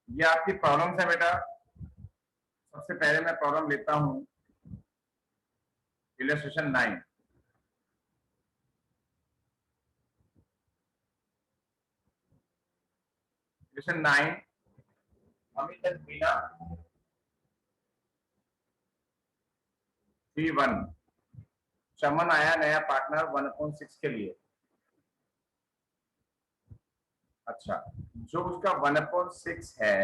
ये आपकी प्रॉब्लम्स है बेटा। सबसे पहले मैं प्रॉब्लम लेता हूं, illustration 9। Illustration 9, Amit and Meena 3-1। चमन आया नया पार्टनर 1/6 के लिए। अच्छा, जो उसका 1/6 है,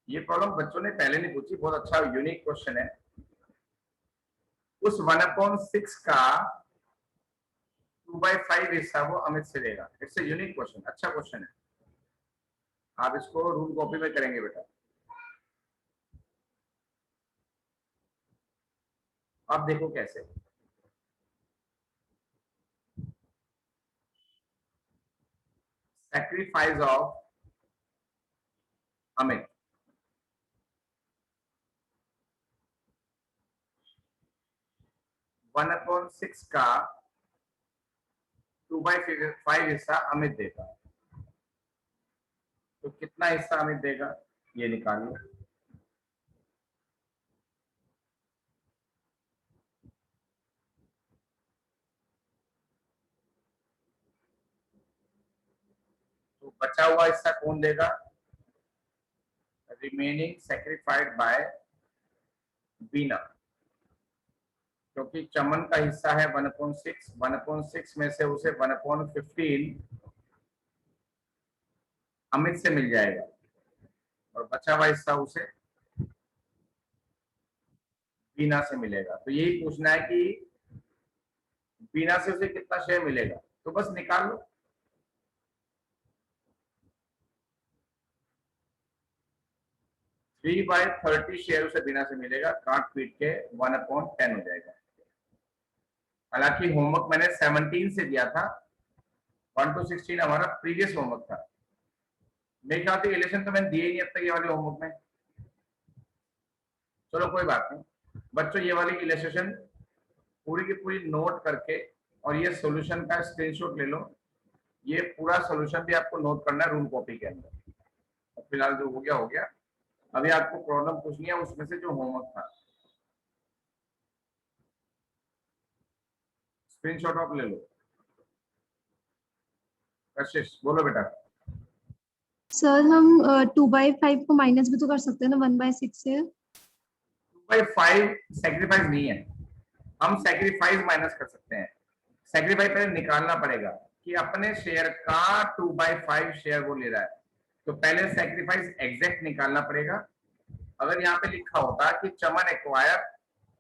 ये प्रॉब्लम बच्चों ने पहले नहीं पूछी, बहुत अच्छा यूनिक क्वेश्चन है। उस 1/6 का 2/5 हिस्सा वो अमित से लेगा। इट्स ए यूनिक क्वेश्चन, अच्छा क्वेश्चन है। आप इसको रूल कॉपी में करेंगे बेटा। आप देखो कैसे। सैक्रिफाइस ऑफ अमित, 1/6 का 2/5 हिस्सा अमित देगा। तो कितना हिस्सा अमित देगा, ये निकालिए। तो बचा हुआ हिस्सा कौन देगा? रिमेनिंग सेक्रीफाइड बाय बीना। क्योंकि चमन का हिस्सा है 1/6, 1/6 में से उसे 1/15 अमित से मिल जाएगा, और बचा हुआ हिस्सा उसे बीना से मिलेगा। तो यही पूछना है कि बीना से उसे कितना शेयर मिलेगा, तो बस निकाल लो। 3/30 शेयर उसे बीना से मिलेगा, काट पीट के 1/10 हो जाएगा। हालांकि होमवर्क मैंने 17 से दिया था, 1 to 16 हमारा प्रीवियस होमवर्क था। मेरे ख्याल से इलेक्शन तो मैंने दिए ही नहीं अब तक ये वाले होमवर्क में। चलो कोई बात नहीं बच्चों, ये वाली इलेस्ट्रेशन पूरी की पूरी नोट करके और ये सॉल्यूशन का स्क्रीनशॉट ले लो। ये पूरा सॉल्यूशन भी आपको नोट करना है रूल कॉपी के अंदर। फिलहाल जो हो गया हो गया। अभी आपको प्रॉब्लम पूछनी है उसमें से जो होमवर्क था, स्क्रीनशॉट आप ले लो। कशिश बोलो बेटा। सर हम 2/5 को माइनस भी तो कर सकते हैं ना 1/6 से। 2/5 सेक्रीफाइस नहीं है, हम सेक्रीफाइस माइनस कर सकते हैं। सेक्रीफाइस पहले निकालना पड़ेगा कि अपने शेयर का 2/5 शेयर वो ले रहा है, तो पहले सेक्रीफाइस एग्जैक्ट निकालना पड़ेगा। अगर यहाँ पे लिखा होता कि चमन एक्वायर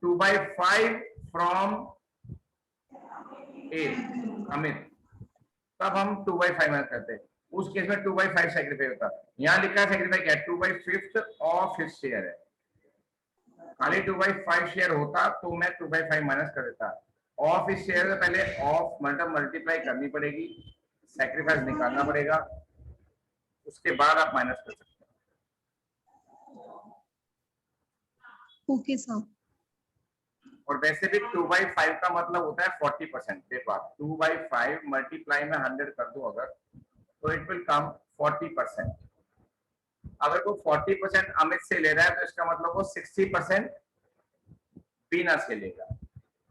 2/5 फ्रॉम ए अमित, तब हम 2/5 माइनस करते। उस केस में 2/5 सेक्रीफाइस होता। यहाँ लिखा है सेक्रीफाइस क्या है, 2/5 ऑफ हिज शेयर है। खाली 2/5 शेयर होता तो मैं 2/5 माइनस कर देता। ऑफ इस शेयर से पहले ऑफ मतलब मल्टीप्लाई करनी पड़ेगी, सेक्रीफाइस निकालना पड़ेगा, उसके बाद आप माइनस कर सकते हैं। Okay sir. और वैसे भी 2/5 का मतलब होता है 40%। देखो आप 2/5 मल्टीप्लाई में 100 कर दो अगर, तो इट विल कम 40%। अगर वो 40% अमित से ले रहा है तो इसका मतलब वो 60% बीना से लेगा।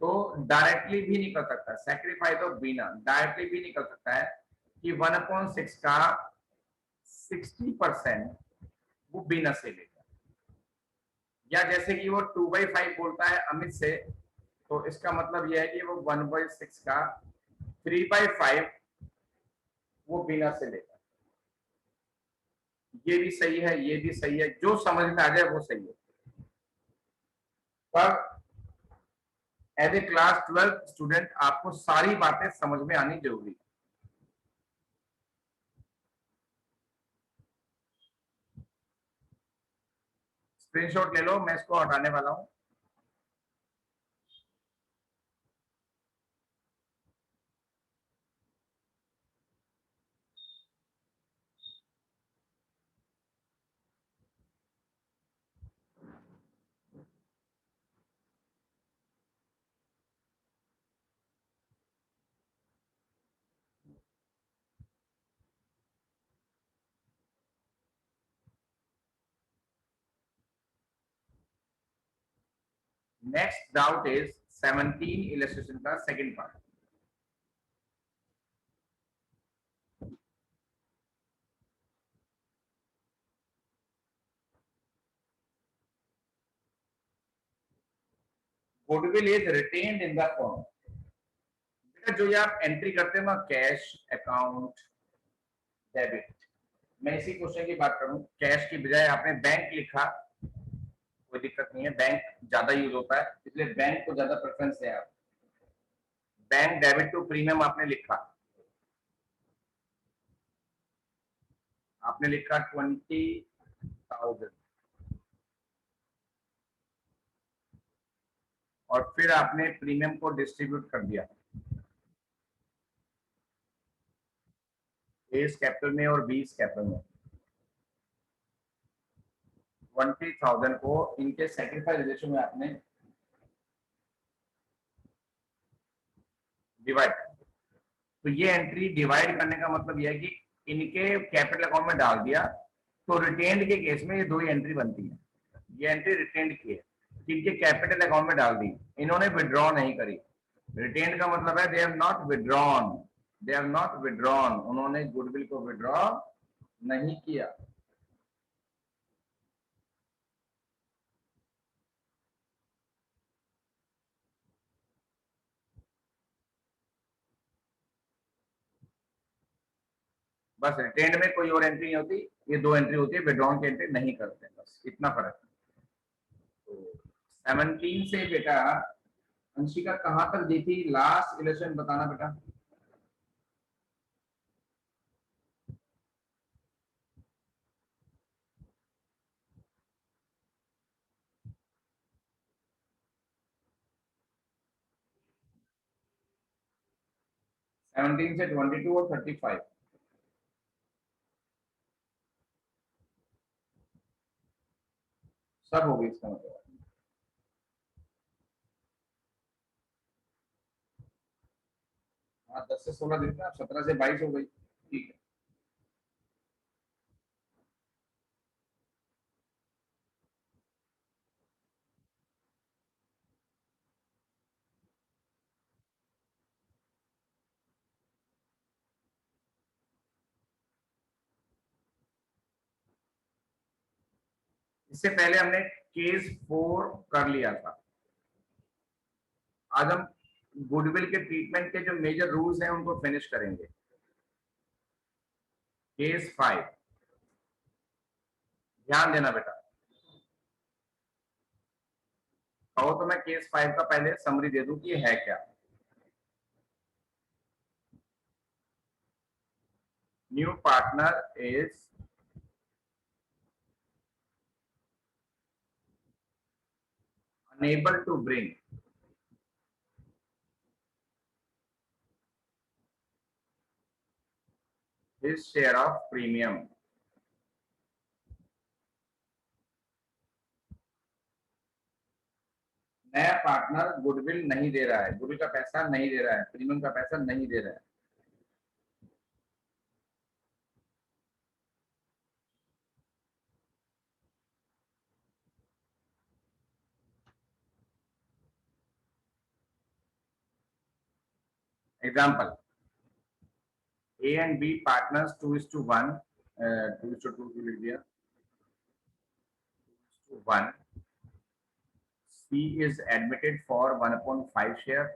तो डायरेक्टली भी निकल सकता है, सेक्रीफाइस ऑफ बीना डायरेक्टली भी निकल सकता है कि 1/6 का 60% वो बीना से लेगा। या जैसे कि वो 2/5 बोलता है अमित से, तो इसका मतलब यह है कि वो 1/6 का 3/5 वो बीना से लेगा। ये भी सही है, ये भी सही है, जो समझ में आ जाए वो सही है। पर एज ए क्लास 12 स्टूडेंट आपको सारी बातें समझ में आनी जरूरी है। स्क्रीनशॉट ले लो, मैं इसको हटाने वाला हूं। नेक्स्ट डाउट इज 17 इलस्ट्रेशन का second part. Goodwill is retained in the form. बेटा जो ये आप एंट्री करते हो ना, कैश अकाउंट डेबिट, मैं इसी क्वेश्चन की बात करूं। कैश की बजाय आपने बैंक लिखा, कोई दिक्कत नहीं है, बैंक ज्यादा यूज होता है इसलिए बैंक को ज्यादा प्रेफरेंस है। आप बैंक डेबिट टू प्रीमियम आपने लिखा, आपने लिखा 20,000 और फिर आपने प्रीमियम को डिस्ट्रीब्यूट कर दिया ए कैपिटल में और बी कैपिटल में। 20,000 को इनके सेक्रीफाइस रेशियो में आपने डिवाइड। तो ये एंट्री डिवाइड करने का मतलब यह है कि इनके कैपिटल अकाउंट में डाल दिया, तो रिटेन्ड के केस में ये दो ही एंट्री बनती है। ये एंट्री रिटेन्ड की है, इनके कैपिटल अकाउंट में डाल दी, इन्होंने विड्रॉ नहीं करी। रिटेन्ड का मतलब है they have not withdrawn, they have not withdrawn, उन्होंने गुडविल को विड्रॉ नहीं किया। बस रिटेन्ड में कोई और एंट्री नहीं होती, ये दो एंट्री होती है, विड्रॉन की एंट्री नहीं करते, बस इतना फर्क है। तो 17 से बेटा अंशिका कहां तक दी थी, लास्ट इलेक्शन बताना बेटा। सेवनटीन से 22 और 35 सब हो गई इसका मतलब। हाँ 10 से 16 दिन में 17 से 22 हो गई, ठीक है। इससे पहले हमने केस 4 कर लिया था। आज हम गुडविल के ट्रीटमेंट के जो मेजर रूल्स हैं उनको फिनिश करेंगे। केस 5, ध्यान देना बेटा। कहो तो मैं केस 5 का पहले समरी दे दूं कि ये है क्या। New partner is unable to bring his share of premium। नया पार्टनर गुडविल नहीं दे रहा है, गुडविल का पैसा नहीं दे रहा है, प्रीमियम का पैसा नहीं दे रहा है। Example, A and B partners 2:1, 2:2 लिख दिया, 2:1। C is admitted for 1/5 share,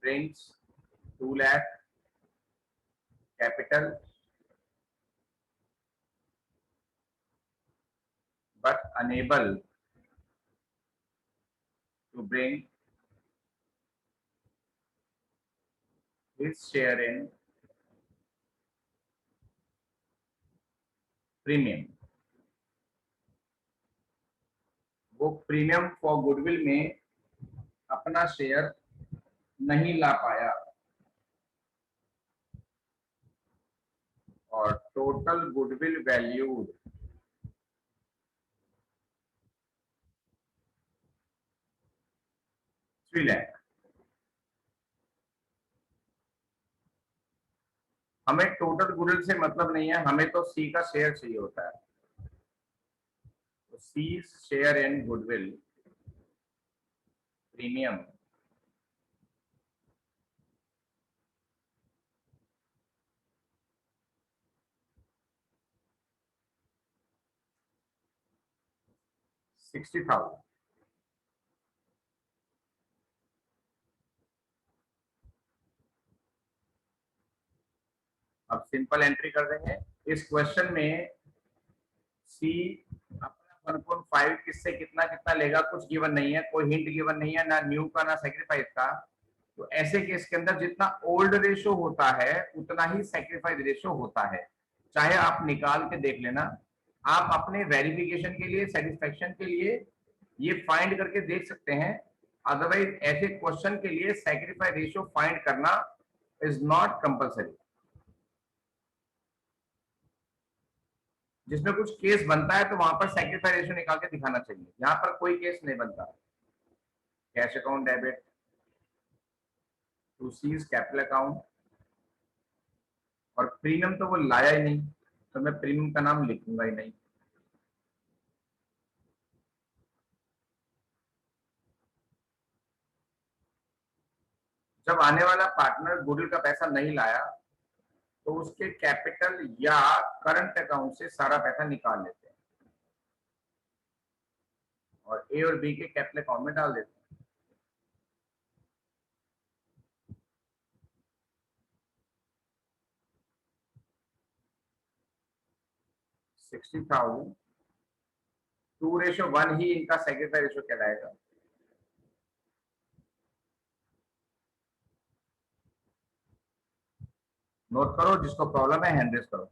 brings 2 lakh capital but unable to bring his share in premium. वो प्रीमियम फॉर गुडविल में अपना शेयर नहीं ला पाया और टोटल गुडविल वैल्यू 3 लाख। हमें टोटल गुडविल से मतलब नहीं है, हमें तो सी का शेयर चाहिए होता है। C's share in goodwill premium $60,000। अब सिंपल एंट्री कर देंगे इस क्वेश्चन में। सी अपना 1.5 किससे कितना कितना लेगा, कुछ गिवन नहीं है, कोई हिंट गिवन नहीं है, ना न्यू का ना सेक्रीफाइस का। तो ऐसे केस के अंदर जितना ओल्ड रेशो होता है उतना ही सेक्रीफाइस रेशो होता है। चाहे आप निकाल के देख लेना, आप अपने वेरिफिकेशन के लिए, सेटिस्फेक्शन के लिए ये फाइंड करके देख सकते हैं। अदरवाइज ऐसे क्वेश्चन के लिए सेक्रीफाइस रेशो फाइंड करना इज नॉट कंपल्सरी। जिसमें कुछ केस बनता है तो वहां पर सेक्रीफाइस रेशो निकाल के दिखाना चाहिए। यहाँ पर कोई केस नहीं बनता। Cash account debit to C's capital account, और प्रीमियम तो वो लाया ही नहीं, तो मैं प्रीमियम का नाम लिखूंगा ही नहीं। जब आने वाला पार्टनर गुडविल का पैसा नहीं लाया तो उसके कैपिटल या करंट अकाउंट से सारा पैसा निकाल लेते हैं और ए और बी के कैपिटल अकाउंट में डाल देते हैं। 60,000 2:1 ही इनका सेक्रीफाइस रेशो कहलाएगा। नोट करो, जिसको प्रॉब्लम है हैंड रेज करो।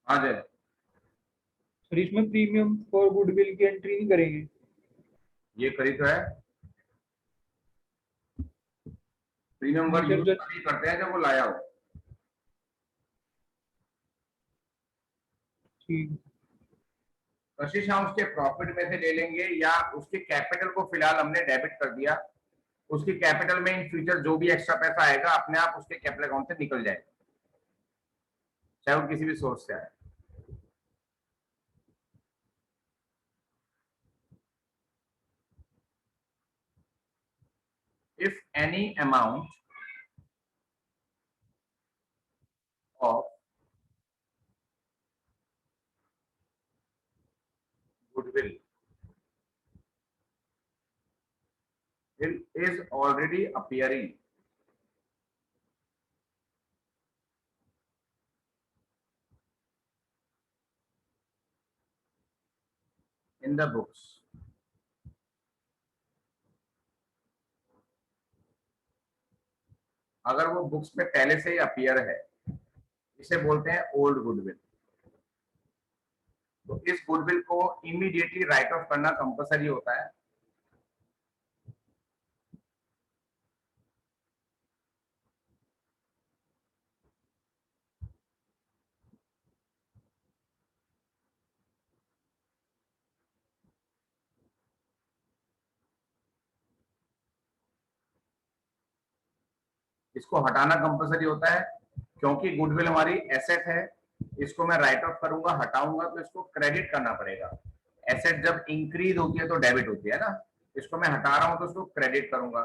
हाँ जी, सर इसमें प्रीमियम फॉर गुडविल की एंट्री नहीं करेंगे? ये करी तो है। प्रीमियम वर्ड यूज सर तभी करते हैं जब वो लाया हो। ठीक, कशिश हम उसके प्रॉफिट में से ले लेंगे या उसके कैपिटल को फिलहाल हमने डेबिट कर दिया, उसकी कैपिटल में इन फ्यूचर जो भी एक्स्ट्रा पैसा आएगा अपने आप उसके कैपिटल अकाउंट से निकल जाएगा, चाहे वो किसी भी सोर्स से आए। If any amount of goodwill is already appearing in the books, अगर वो बुक्स में पहले से ही अपीयर है, इसे बोलते हैं ओल्ड गुडविल। तो इस गुडविल को इमीडिएटली राइट ऑफ करना कंपलसरी होता है। इसको हटाना कंपलसरी होता है क्योंकि गुडविल हमारी एसेट है। इसको मैं राइट ऑफ करूंगा, हटाऊंगा तो इसको क्रेडिट करना पड़ेगा। एसेट जब इंक्रीज होती है तो डेबिट होती है ना, इसको मैं हटा रहा हूं तो इसको क्रेडिट करूंगा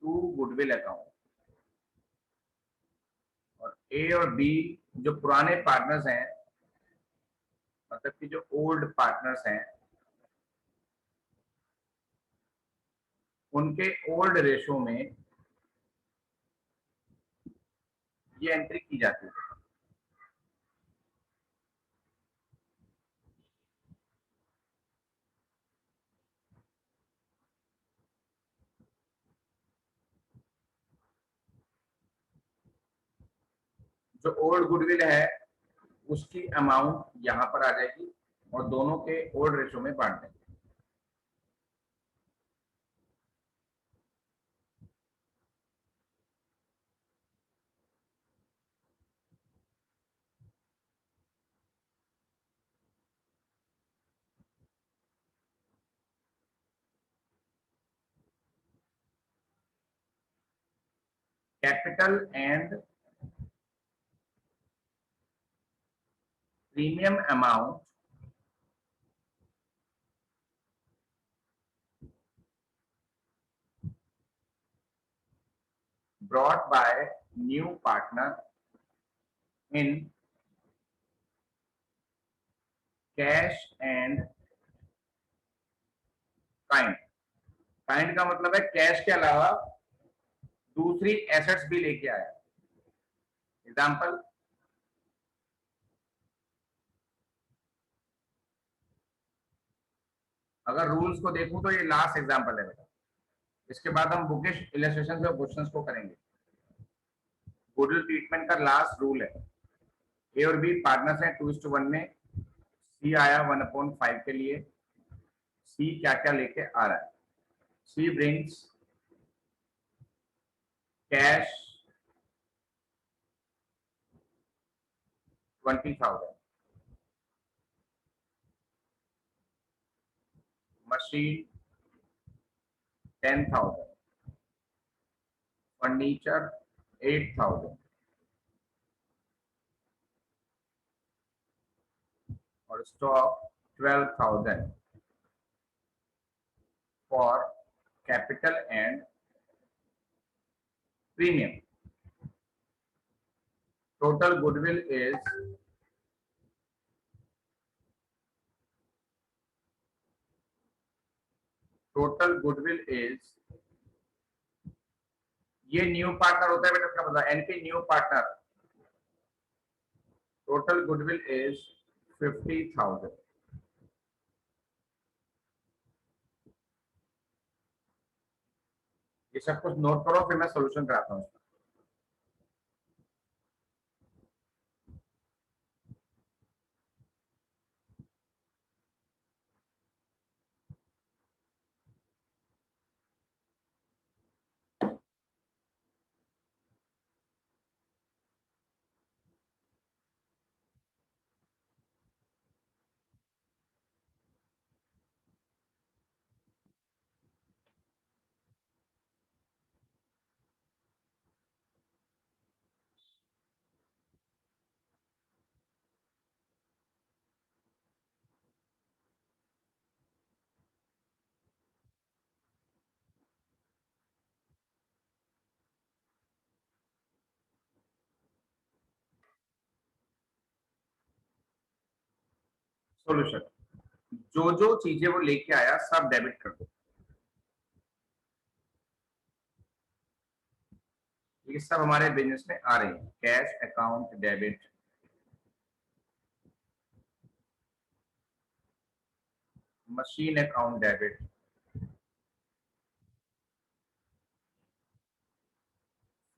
टू गुडविल अकाउंट। और ए और बी जो पुराने पार्टनर्स हैं, मतलब कि जो ओल्ड पार्टनर्स हैं, उनके ओल्ड रेशो में ये एंट्री की जाती है। जो ओल्ड गुडविल है उसकी अमाउंट यहां पर आ जाएगी और दोनों के ओल्ड रेशो में बांट देंगे। Capital and premium amount brought by new partner in cash and kind। Kind का मतलब है कैश के अलावा दूसरी एसेट्स भी लेके आया। एग्जाम्पल, अगर रूल्स को देखूं तो ये लास्ट एग्जाम्पल है बेटा, इसके बाद हम बुकिश इलस्ट्रेशन और क्वेश्चंस को करेंगे। गुडविल ट्रीटमेंट का लास्ट रूल है, ए और बी पार्टनर्स हैं 2:1 में, सी आया 1/5 के लिए। सी क्या क्या लेके आ रहा है? सी ब्रिंग्स कैश 20,000, machine 10,000, furniture 8,000 और stock 12,000 for capital and premium. Total goodwill is ये न्यू पार्टनर होता है बेटा, इसका मतलब NP new partner. Total goodwill is 50,000। ये सब कुछ नोट करो, फिर मैं सोल्यूशन कराता हूँ। सोल्यूशन, जो जो चीजें वो लेके आया सब डेबिट कर दो। ये सब हमारे बिजनेस में आ रही है। Cash account debit, machine account debit,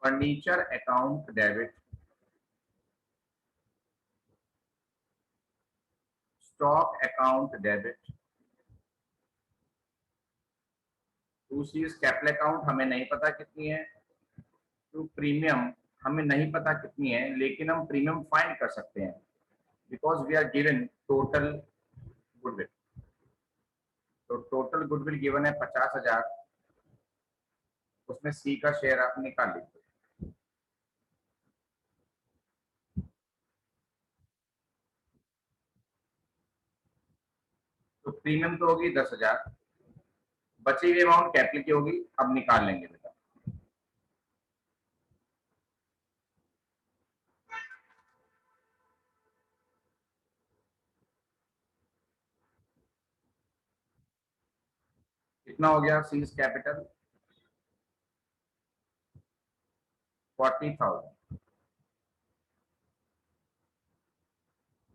furniture account debit, stock account debit. दूसरी कैपिटल अकाउंट हमें नहीं पता कितनी है, तो प्रीमियम हमें नहीं पता कितनी है, लेकिन हम प्रीमियम फाइंड कर सकते हैं because we are given total goodwill. तो टोटल गुडविल गिवन है 50,000, उसमें सी का शेयर आप निकाल लीजिए। तो प्रीमियम तो होगी 10,000, बची हुई अमाउंट कैपिटल की होगी, अब निकाल लेंगे बेटा। कितना हो गया सीज कैपिटल? 40,000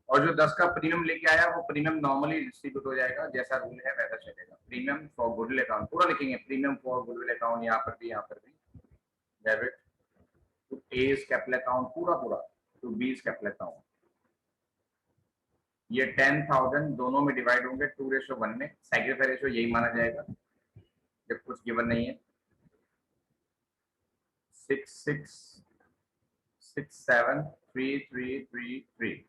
और जो 10 का प्रीमियम लेके आया वो प्रीमियम नॉर्मली डिस्ट्रीब्यूट हो जाएगा, जैसा रूल है वैसा चलेगा। प्रीमियम फॉर गुडविल अकाउंट पूरा लिखेंगे, प्रीमियम फॉर गुडविल अकाउंट, यहाँ पर भी डेबिट टू ए's कैपिटल अकाउंट, पूरा पूरा टू बी's कैपिटल अकाउंट। ये 10,000 दोनों में डिवाइड होंगे 2:1 में। सैक्रिफाइस रेशियो यही माना जाएगा जब कुछ गिवन नहीं है। 66673333।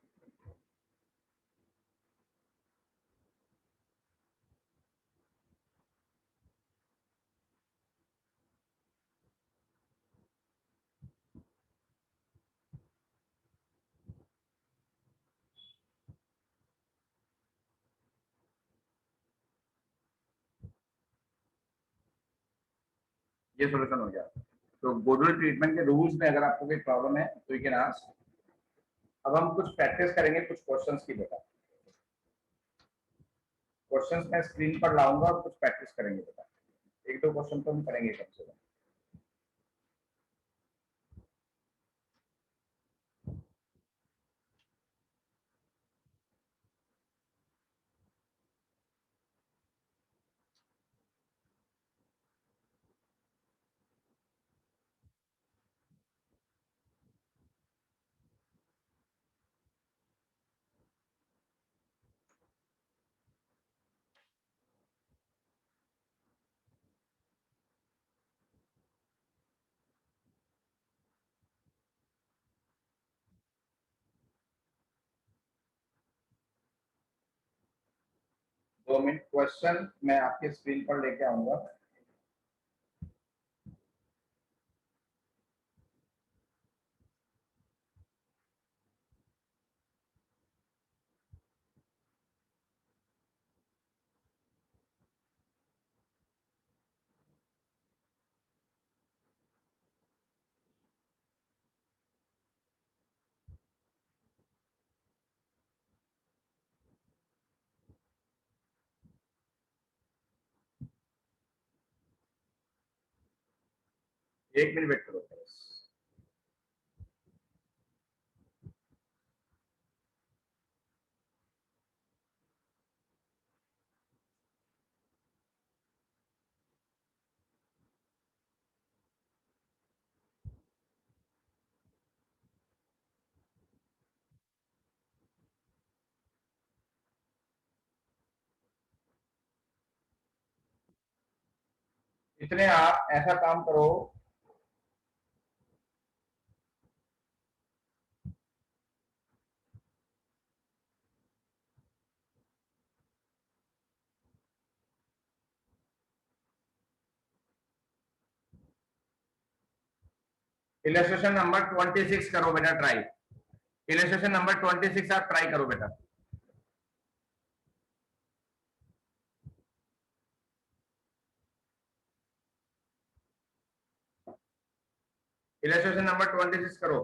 ये सोल्यूशन हो गया। तो गुडविल ट्रीटमेंट के रूल्स में अगर आपको कोई प्रॉब्लम है तो यू कैन आस्क। अब हम कुछ प्रैक्टिस करेंगे कुछ क्वेश्चंस की। बेटा क्वेश्चंस मैं स्क्रीन पर लाऊंगा और कुछ प्रैक्टिस करेंगे। बेटा एक दो क्वेश्चन तो हम करेंगे कम से कम। दो मिनट, क्वेश्चन मैं आपके स्क्रीन पर लेके आऊंगा। एक मिनट वेट करो बस। इतने आप ऐसा काम करो, इलस्ट्रेशन नंबर 26 करो बेटा ट्राई। इलस्ट्रेशन नंबर 26 आप ट्राई करो बेटा। इलस्ट्रेशन नंबर 26 करो।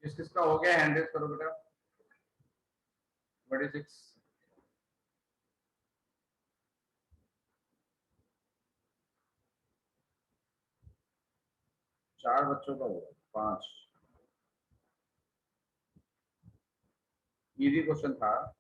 किस किसका हो गया हैंड रेज करो बेटा। 26 4 बच्चों का होगा, 5 इजी क्वेश्चन था।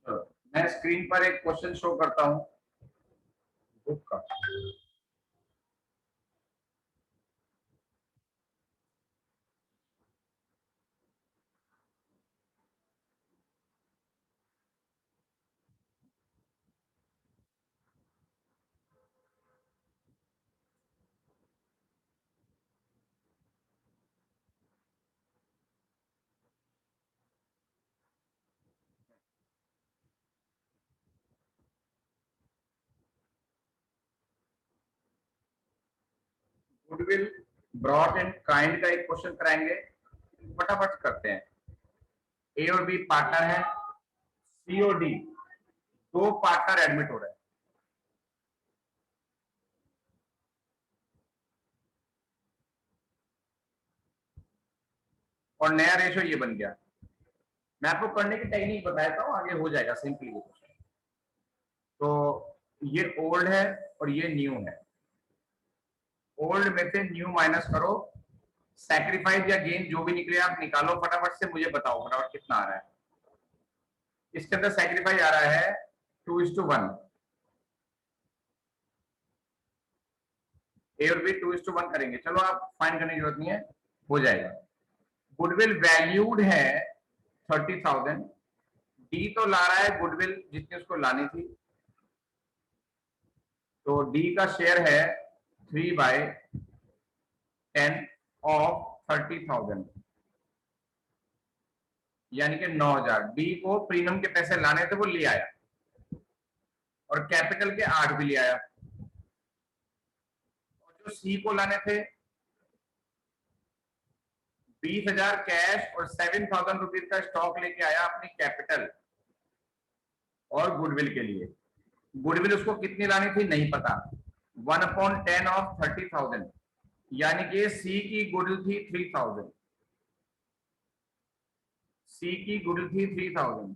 तो मैं स्क्रीन पर एक क्वेश्चन शो करता हूं बुक का। गुडविल ब्रॉट एंड काइंड का एक क्वेश्चन कराएंगे, फटाफट करते हैं। ए और बी पार्टनर है, सी और डी दो पार्टनर एडमिट हो रहे हैं। और नया रेशो ये बन गया। मैं आपको करने की टेक्निक बताता हूँ, आगे हो जाएगा सिंपली वो क्वेश्चन। तो ये ओल्ड है और ये न्यू है। ओल्ड में से न्यू माइनस करो, सैक्रिफाइस या गेन जो भी निकले आप निकालो, फटाफट से मुझे बताओ फटाफट कितना आ रहा है। इसके अंदर सैक्रिफाइस आ रहा है 2:1। ए और बी 2:1 करेंगे। चलो आप फाइन करने की जरूरत नहीं है, हो जाएगा। गुडविल वैल्यूड है 30,000। डी तो ला रहा है गुडविल जितनी उसको लानी थी, तो डी का शेयर है 3/10 ऑफ 30,000 यानी कि 9,000। डी को प्रीमियम के पैसे लाने थे, वो ले आया, और कैपिटल के 8 भी ले आया। और जो सी को लाने थे 20,000 कैश और 7,000 रुपीज का स्टॉक लेके आया अपनी कैपिटल और गुडविल के लिए। गुडविल उसको कितनी लानी थी नहीं पता, 1/10 ऑफ 30,000 यानी कि सी की गुडविल थी 3,000। सी की गुडविल थी 3,000।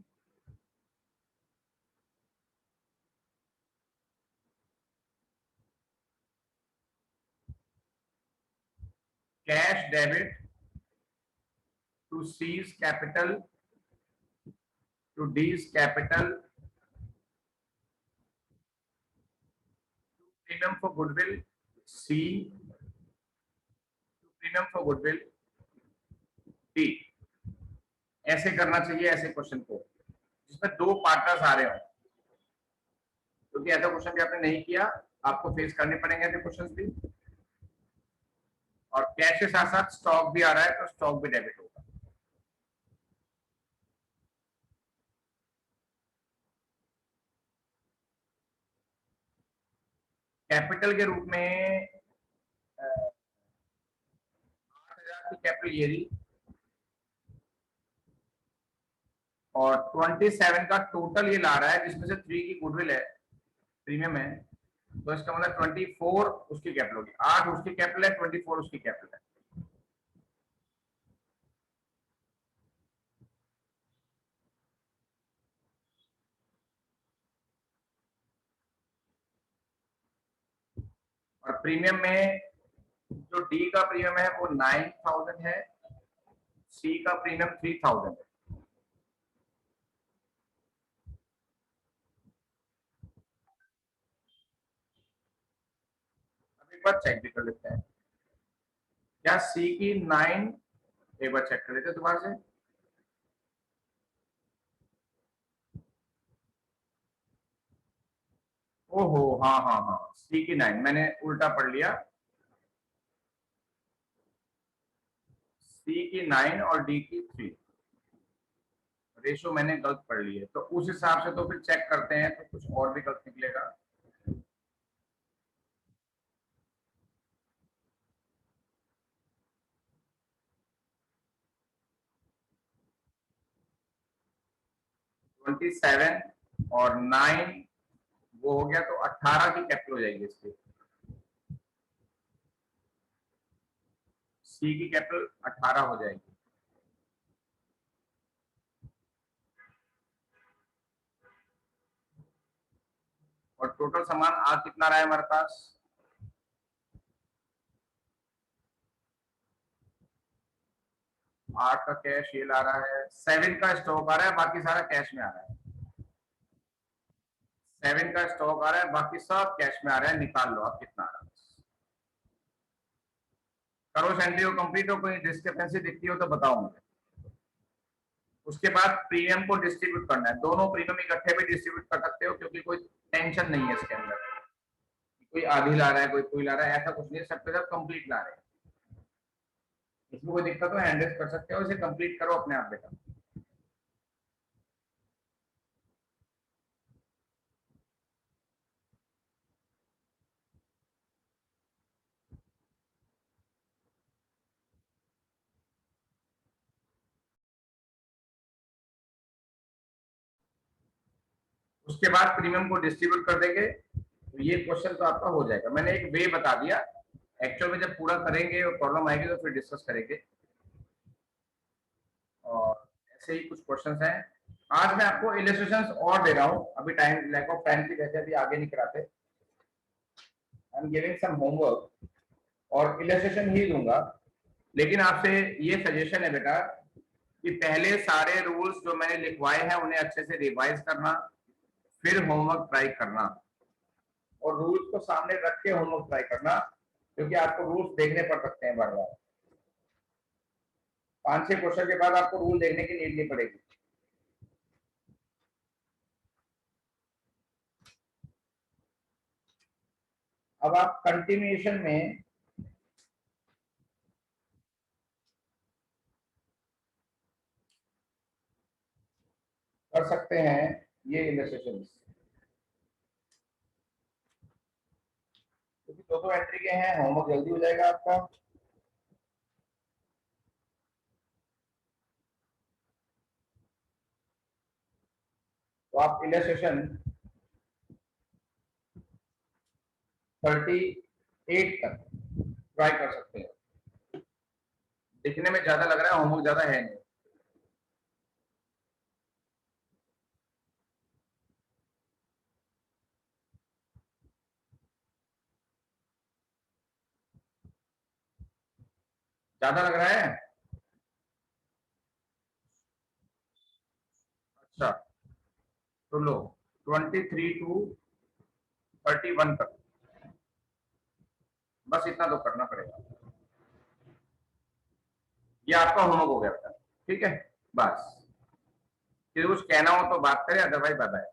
Cash debit to C's capital to D's capital premium for goodwill C premium for goodwill D. ऐसे करना चाहिए ऐसे क्वेश्चन को जिसमें दो पार्टनर्स आ रहे हो, क्योंकि ऐसा क्वेश्चन भी आपने नहीं किया, आपको फेस करने पड़ेंगे ऐसे क्वेश्चंस भी। और कैश के साथ साथ स्टॉक भी आ रहा है, तो स्टॉक भी डेबिट होगा। कैपिटल के रूप में 8,000 की कैपिटल ये रही, और 27 का टोटल ये ला रहा है, जिसमें से 3 की गुडविल है, प्रीमियम है, तो इसका मतलब 24 उसकी कैपिटल होगी। 8 उसकी कैपिटल है, 24 उसकी कैपिटल है। और प्रीमियम में जो डी का प्रीमियम है वो 9,000 है, सी का प्रीमियम 3,000 है। अब एक बार चेक भी कर लेते हैं, क्या सी की 9, एक बार चेक कर लेते हैं दोबारा से। ओहो हाँ हाँ हाँ, सी की 9 मैंने उल्टा पढ़ लिया, सी की 9 और डी की 3 रेशो मैंने गलत पढ़ ली है। तो उस हिसाब से तो फिर चेक करते हैं तो कुछ और भी गलत निकलेगा। ट्वेंटी 27 और 9 वो हो गया, तो 18 की कैपिटल हो जाएगी इसकी, सी की कैपिटल 18 हो जाएगी। और टोटल सामान आज कितना रहा है हमारे पास, 8 का कैश ये ला रहा है, 7 का स्टॉक आ रहा है, बाकी सारा कैश में आ रहा है। 7 का स्टॉक आ रहा है, बाकी सब कैश में आ रहा है, निकाल लो आप कितना आ रहा है। करो एंट्री हो कंप्लीट हो, कोई डिस्क्रिपेंसी दिखती हो तो बताओ मुझे। उसके बाद प्रीमियम को डिस्ट्रीब्यूट करना है, दोनों प्रीमियम इकट्ठे भी डिस्ट्रीब्यूट कर सकते हो, क्योंकि कोई टेंशन नहीं है इसके अंदर, कोई आधी ला रहा है कोई ला रहा है, ऐसा कुछ नहीं है, सबके सब कंप्लीट ला रहे हैं। इसमें कोई दिक्कत हो हैंडल कर सकते हो, इसे कंप्लीट करो अपने आप बेटा। उसके बाद प्रीमियम को डिस्ट्रीब्यूट कर देंगे, तो ये क्वेश्चन तो आपका हो जाएगा। मैंने एक वे बता दिया, एक्चुअल में जब पूरा करेंगे और प्रॉब्लम आएगी तो फिर डिस्कस करेंगे। और ऐसे ही कुछ क्वेश्चंस हैं। आज मैं आपको इलस्ट्रेशंस और दे रहा हूं, अभी टाइम लैक ऑफ टाइम की वजह से अभी आगे नहीं कराते। I am giving some homework और इलस्ट्रेशन ही दूंगा, लेकिन आपसे ये सजेशन है बेटा कि पहले सारे रूल्स जो मैंने लिखवाए हैं उन्हें अच्छे से रिवाइज करना, फिर होमवर्क ट्राई करना, और रूल्स को सामने रख के होमवर्क ट्राई करना, क्योंकि आपको रूल्स देखने पड़ सकते हैं बार बार। 5-6 क्वेश्चन के बाद आपको रूल देखने की नीड नहीं पड़ेगी। अब आप कंटिन्यूएशन में कर सकते हैं ये इलस्ट्रेशन, क्योंकि दो एंट्री के हैं, होमवर्क जल्दी हो जाएगा आपका। तो आप इलस्ट्रेशन 38 तक ट्राई कर सकते हैं। दिखने में ज्यादा लग रहा है, होमवर्क ज्यादा है नहीं। ज्यादा लग रहा है, अच्छा तो लो 23 to 31 तक, बस इतना तो करना पड़ेगा। ये आपका होमवर्क हो गया बेटा, ठीक है। बस फिर कुछ कहना हो तो बात करें, अदरवाइज बाय बाय।